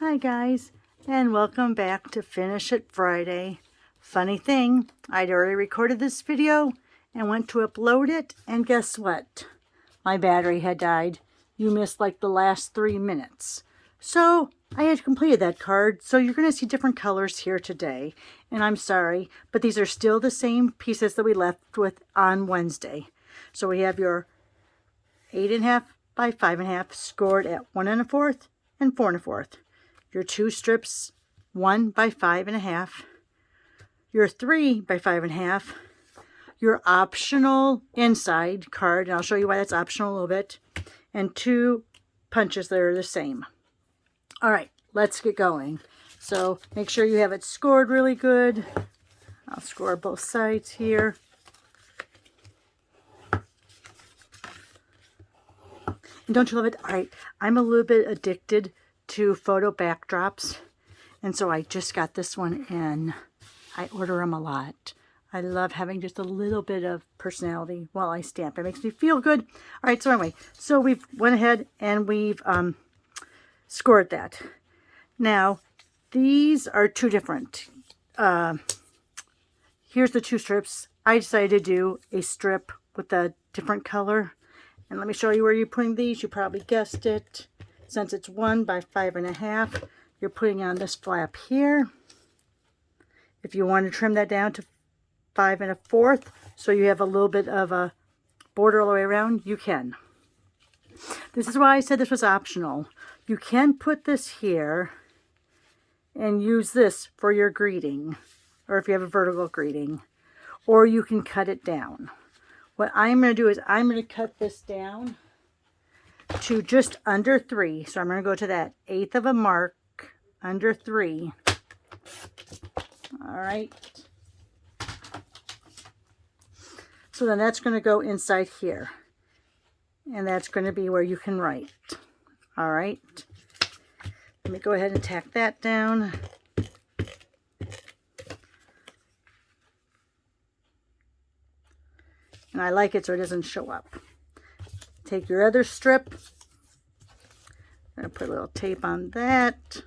Hi guys, and welcome back to Finish It Friday. Funny thing, I'd already recorded this video and went to upload it, and guess what? My battery had died. You missed like the last 3 minutes. So I had completed that card, so you're going to see different colors here today. And I'm sorry, but these are still the same pieces that we left with on Wednesday. So we have your 8.5 by 5.5 scored at 1 1/4 and 4 1/4. Your 2 strips 1 by 5.5, your 3 by 5.5, your optional inside card, and I'll show you why that's optional a little bit, and 2 punches that are the same. All right, let's get going. So make sure you have it scored really good. I'll score both sides here. And don't you love it? All right, I'm a little bit addicted to photo backdrops, and so I just got this one in. I order them a lot. I love having just a little bit of personality while I stamp. It makes me feel good. All right, so anyway, so we've went ahead and we've scored that. Now, these are 2 different. Here's the 2 strips. I decided to do a strip with a different color. And let me show you where you're putting these. You probably guessed it. Since it's 1 by 5.5, you're putting on this flap here. If you want to trim that down to 5 1/4, so you have a little bit of a border all the way around, you can. This is why I said this was optional. You can put this here and use this for your greeting, or if you have a vertical greeting, or you can cut it down. What I'm going to do is I'm going to cut this down to just under 3. So I'm going to go to that 1/8 of a mark, under 3. All right. So then that's going to go inside here. And that's going to be where you can write. All right. Let me go ahead and tack that down. And I like it so it doesn't show up. Take your other strip. I'm going to put a little tape on that.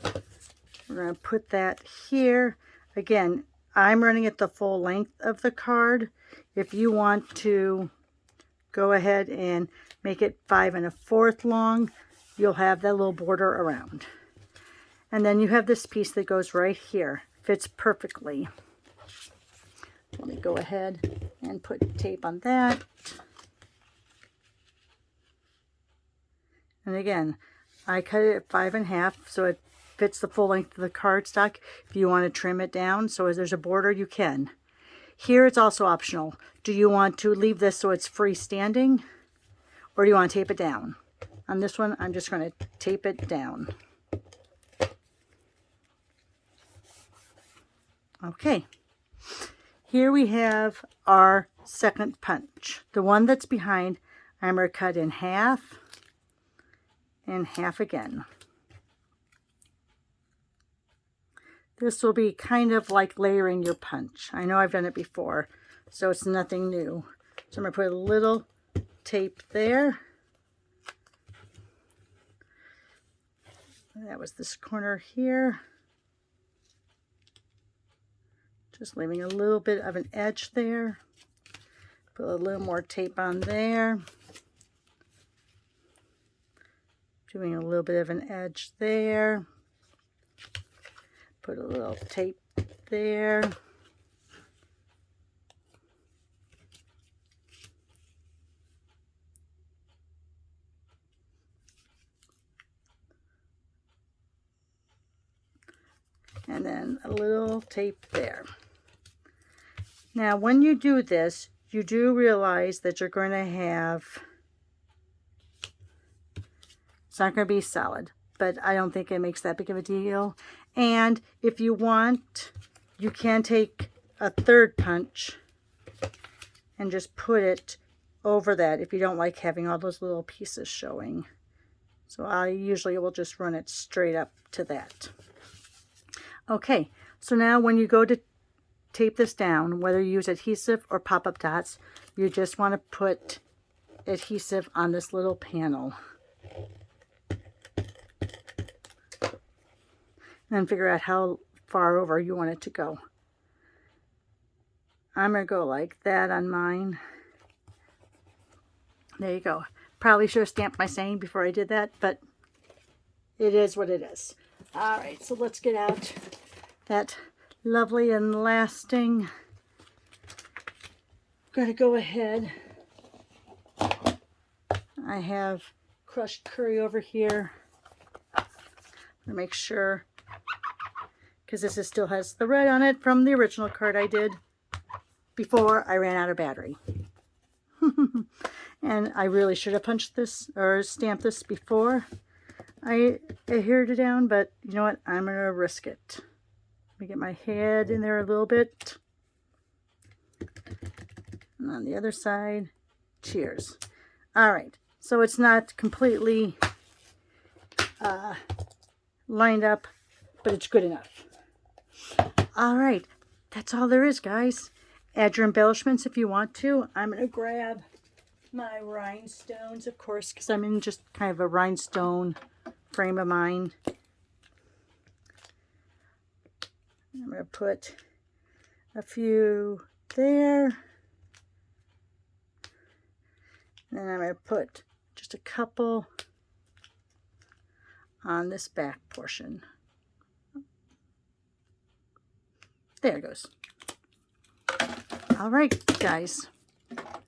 We're going to put that here. Again, I'm running it the full length of the card. If you want to go ahead and make it 5 1/4 long, you'll have that little border around. And then you have this piece that goes right here. Fits perfectly. Let me go ahead and put tape on that. And again, I cut it at 5 1/2, so it fits the full length of the cardstock. If you want to trim it down so as there's a border, you can. Here it's also optional. Do you want to leave this so it's freestanding, or do you want to tape it down? On this one, I'm just going to tape it down. Okay. Here we have our second punch. The one that's behind, I'm going to cut in half and half again. This will be kind of like layering your punch. I know I've done it before, so it's nothing new. So I'm going to put a little tape there. That was this corner here. Just leaving a little bit of an edge there. Put a little more tape on there. Doing a little bit of an edge there. Put a little tape there. And then a little tape there. Now, when you do this, you do realize that you're going to have, it's not going to be solid, but I don't think it makes that big of a deal. And if you want, you can take a third punch and just put it over that if you don't like having all those little pieces showing. So I usually will just run it straight up to that. Okay, so now when you go to tape this down, whether you use adhesive or pop-up dots, you just want to put adhesive on this little panel. and then figure out how far over you want it to go. I'm going to go like that on mine. There you go. Probably should have stamped my saying before I did that, but it is what it is. All right, so let's get out that lovely and lasting. Going to go ahead. I have crushed curry over here. To make sure, because this is, still has the red on it from the original card I did before I ran out of battery. And I really should have punched this or stamped this before I adhered it down, but you know what? I'm going to risk it. Let me get my head in there a little bit. And on the other side, cheers. All right, so it's not completely lined up, but it's good enough. All right, that's all there is, guys. Add your embellishments if you want to. I'm going to grab my rhinestones, of course, because I'm in just kind of a rhinestone frame of mind. I'm going to put a few there. And then I'm going to put just a couple on this back portion. There it goes. All right, guys.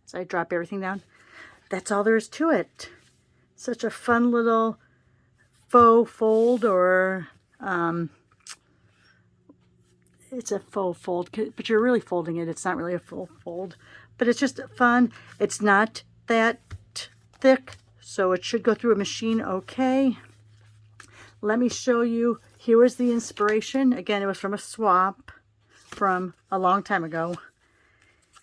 So I drop everything down. That's all there is to it. Such a fun little faux fold, or it's a faux fold, but you're really folding it. It's not really a full fold, but it's just fun. It's not that thick, so it should go through a machine okay. Let me show you. Here was the inspiration. Again, it was from a swap from a long time ago.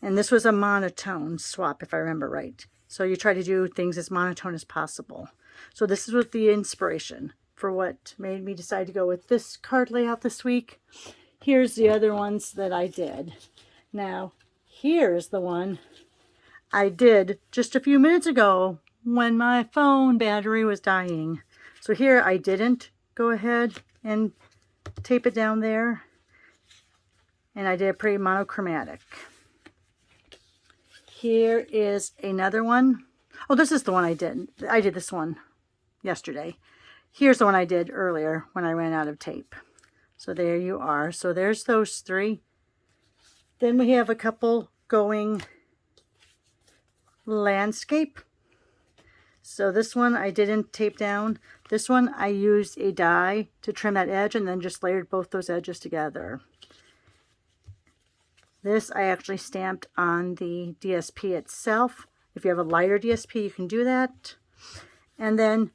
And this was a monotone swap, if I remember right. So you try to do things as monotone as possible. So this is what the inspiration for what made me decide to go with this card layout this week. Here's the other ones that I did. Now, here's the one I did just a few minutes ago when my phone battery was dying. So here I didn't go ahead and tape it down there. And I did it pretty monochromatic. Here is another one. Oh, this is the one I did. I did this one yesterday. Here's the one I did earlier when I ran out of tape. So there you are. So there's those three. Then we have a couple going landscape. So this one I didn't tape down. This one I used a die to trim that edge and then just layered both those edges together. This I actually stamped on the DSP itself. If you have a lighter DSP, you can do that. And then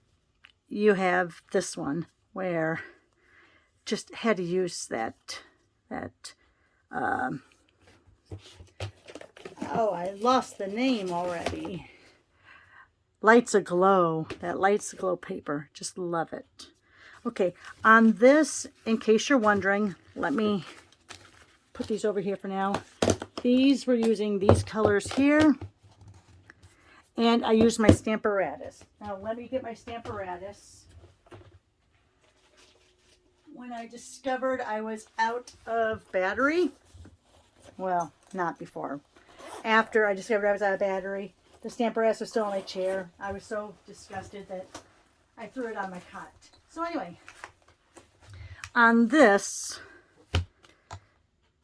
you have this one where just had to use oh, I lost the name already. Lights Aglow. That Lights Aglow paper. Just love it. Okay, on this, in case you're wondering, let me put these over here for now. These, we're using these colors here. And I used my Stamparatus. Now let me get my Stamparatus. When I discovered I was out of battery, well, not before. After I discovered I was out of battery, the Stamparatus was still on my chair. I was so disgusted that I threw it on my cot. So anyway, on this,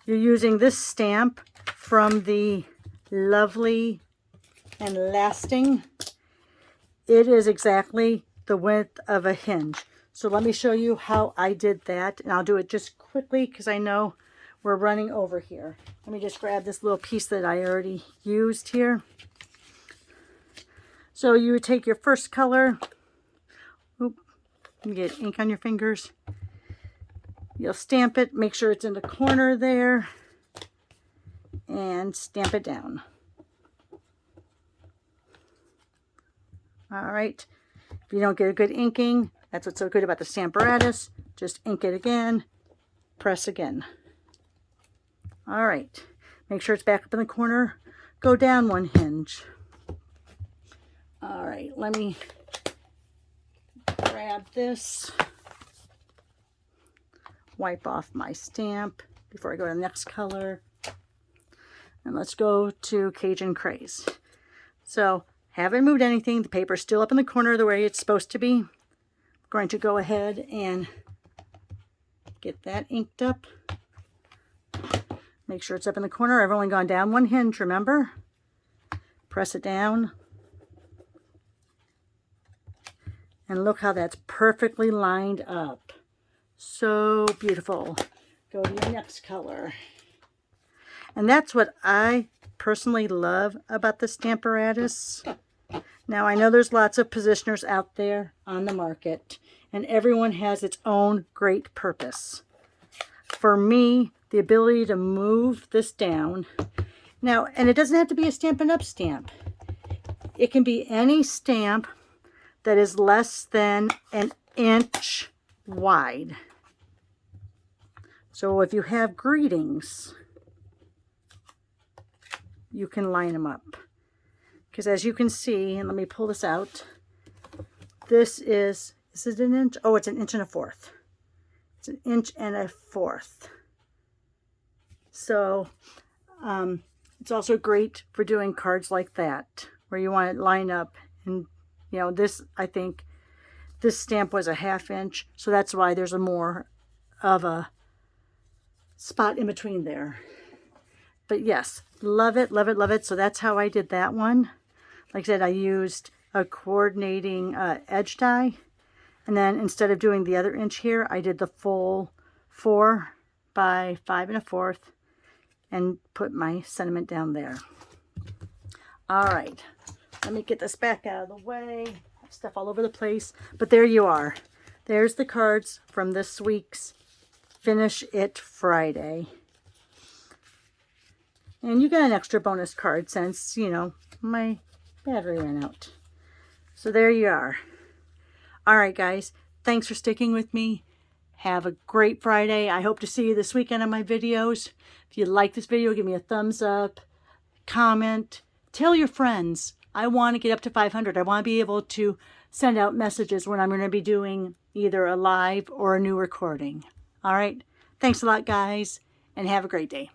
you're using this stamp from the Lovely and Lasting. It is exactly the width of a hinge. So let me show you how I did that. And I'll do it just quickly because I know we're running over here. Let me just grab this little piece that I already used here. So you would take your first color. Oop, you get ink on your fingers. You'll stamp it, make sure it's in the corner there, and stamp it down. All right. If you don't get a good inking, that's what's so good about the Stamparatus. Just ink it again, press again. All right. Make sure it's back up in the corner. Go down one hinge. All right. Let me grab this. wipe off my stamp before I go to the next color. And let's go to Cajun Craze. So, haven't moved anything. The paper's still up in the corner the way it's supposed to be. I'm going to go ahead and get that inked up. Make sure it's up in the corner. I've only gone down one hinge, remember? Press it down. And look how that's perfectly lined up. So beautiful. Go to your next color. And that's what I personally love about the Stamparatus. Now, I know there's lots of positioners out there on the market, and everyone has its own great purpose. For me, the ability to move this down. Now, and it doesn't have to be a Stampin' Up! Stamp. It can be any stamp that is less than an inch wide. So if you have greetings, you can line them up. Because as you can see, and let me pull this out, this is it an inch? Oh, it's 1 1/4 inches. It's 1 1/4 inches. So it's also great for doing cards like that, where you want to line up. And you know, this, I think this stamp was a 1/2 inch, so that's why there's a more of a spot in between there. But yes, love it, love it, love it. So that's how I did that one. Like I said, I used a coordinating edge die. And then instead of doing the other inch here, I did the full 4 by 5 1/4 and put my sentiment down there. All right, let me get this back out of the way. Stuff all over the place. But there you are. There's the cards from this week's Finish It Friday. And you got an extra bonus card since, you know, my battery ran out. So there you are. All right, guys. Thanks for sticking with me. Have a great Friday. I hope to see you this weekend on my videos. If you like this video, give me a thumbs up, comment, tell your friends. I want to get up to 500. I want to be able to send out messages when I'm going to be doing either a live or a new recording. All right. Thanks a lot, guys, and have a great day.